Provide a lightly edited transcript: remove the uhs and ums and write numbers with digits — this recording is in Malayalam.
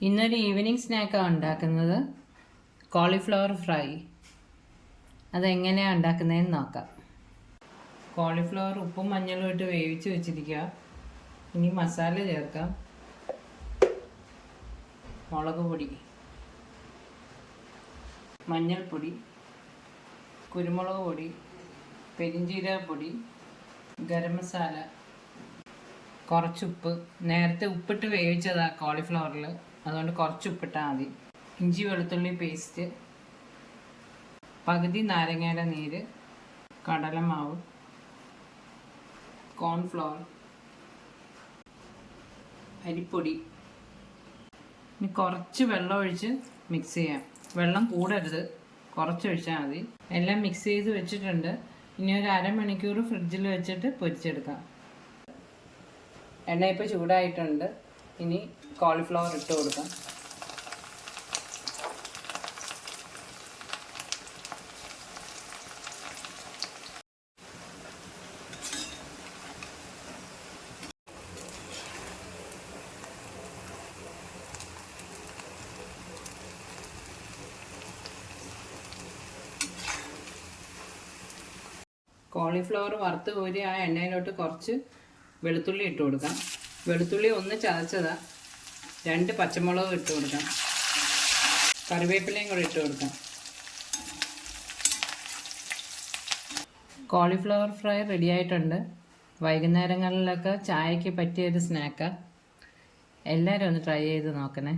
ഇന്നൊരു ഈവനിങ് സ്നാക്കാണ് ഉണ്ടാക്കുന്നത്. Cauliflower fry. അതെങ്ങനെയാണ് ഉണ്ടാക്കുന്നതെന്ന് നോക്കാം. കോളിഫ്ലവർ ഉപ്പും മഞ്ഞളും ഇട്ട് വേവിച്ച് വെച്ചിരിക്കുക. ഇനി മസാല ചേർക്കാം. മുളക് പൊടി, മഞ്ഞൾപ്പൊടി, കുരുമുളക് പൊടി, പെരിഞ്ജീരകപ്പൊടി, ഗരം മസാല, കുറച്ചുപ്പ്. നേരത്തെ ഉപ്പിട്ട് വേവിച്ചതാണ് കോളിഫ്ലവറിൽ, അതുകൊണ്ട് കുറച്ച് ഉപ്പിട്ടാൽ മതി. ഇഞ്ചി വെളുത്തുള്ളി പേസ്റ്റ്, പകുതി നാരങ്ങയുടെ നീര്, കടലമാവ്, കോൺഫ്ലവർ, അരിപ്പൊടി. ഇനി കുറച്ച് വെള്ളം ഒഴിച്ച് മിക്സ് ചെയ്യാം. വെള്ളം കൂടരുത്, കുറച്ച് ഒഴിച്ചാൽ മതി. എല്ലാം മിക്സ് ചെയ്ത് വെച്ചിട്ടുണ്ട്. ഇനി ഒരു അരമണിക്കൂർ ഫ്രിഡ്ജിൽ വെച്ചിട്ട് പൊരിച്ചെടുക്കാം. എണ്ണ ഇപ്പോൾ ചൂടായിട്ടുണ്ട്. ഇനി കോളിഫ്ലവർ ഇട്ട് കൊടുക്കാം. കോളിഫ്ലവർ വറുത്ത് കോരി ആ എണ്ണയിലോട്ട് കുറച്ച് വെളുത്തുള്ളി ഇട്ട് കൊടുക്കാം. വെളുത്തുള്ളി ഒന്ന് ചതച്ചതാ. 2 പച്ചമുളക് ഇട്ട് കൊടുക്കാം. കറിവേപ്പിലയും കൂടി ഇട്ട് കൊടുക്കാം. കോളിഫ്ലവർ ഫ്രൈ റെഡി ആയിട്ടുണ്ട്. വൈകുന്നേരങ്ങളിലൊക്കെ ചായക്ക് പറ്റിയൊരു സ്നാക്കാണ്. എല്ലാവരും ഒന്ന് ട്രൈ ചെയ്ത് നോക്കണേ.